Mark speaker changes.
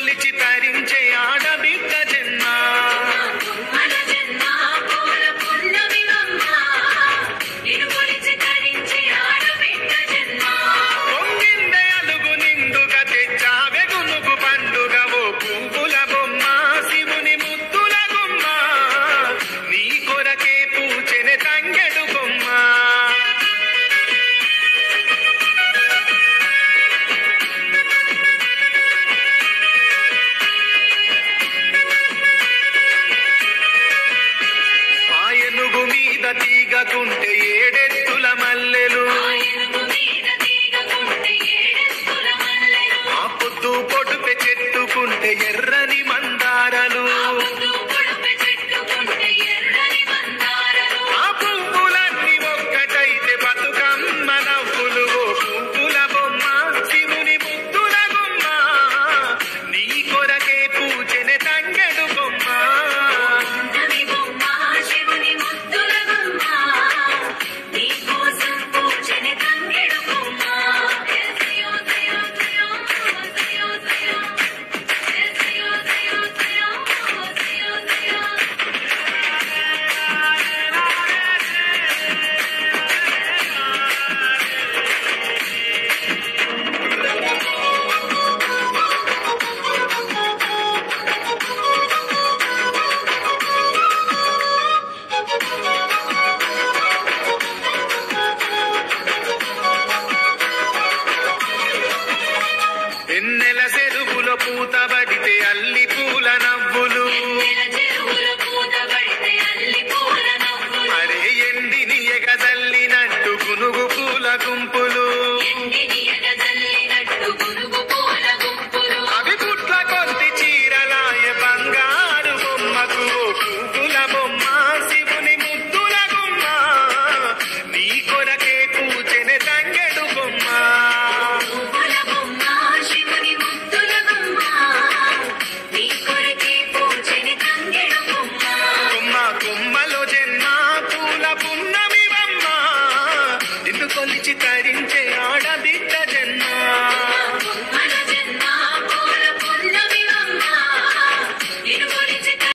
Speaker 1: కొలిచి తరించే ఆడబిడ్డ జన్మ పొంగిందే అలుగు నిండుగా తెచ్చావే గునుగు పండుగ ఓ పువ్వుల బొమ్మ శివుని ముద్దుల గుమ్మ నీ కొరకే పూచెనే తంగెడు బొమ్మ ఆయనుగు మీద తీగకుంటే ఏడెత్తుల మల్లెలు ఆ పొద్దు పొడుపె చెట్టుకుంటే ఎర్రని మందారలు ఆ పువ్వులన్నీ ఒక్కటైతే బతుకమ్మ నవ్వులు ఓ పువ్వుల బొమ్మ శివుని ముద్దుల గుమ్మ నీ కొరకే పూచెనే తంగెడు బొమ్మ ఎన్నెల చెరువులో పూతబడితే అల్లి పూల నవ్వులు అరే ఎండిని ఎగదల్లినట్టు గునుగు పూల గుంపులు అవి పుట్ల కొద్ది చీరలాయ బంగారు బొమ్మకు ఓ పువ్వుల బొమ్మ శివుని ముద్దుల గుమ్మ నీ కొరకే పూచెనే తంగెడు బొమ్మ కొమ్మలో జన్మ పూల పున్నమి బొమ్మ నిన్ను కొలిచి తరించే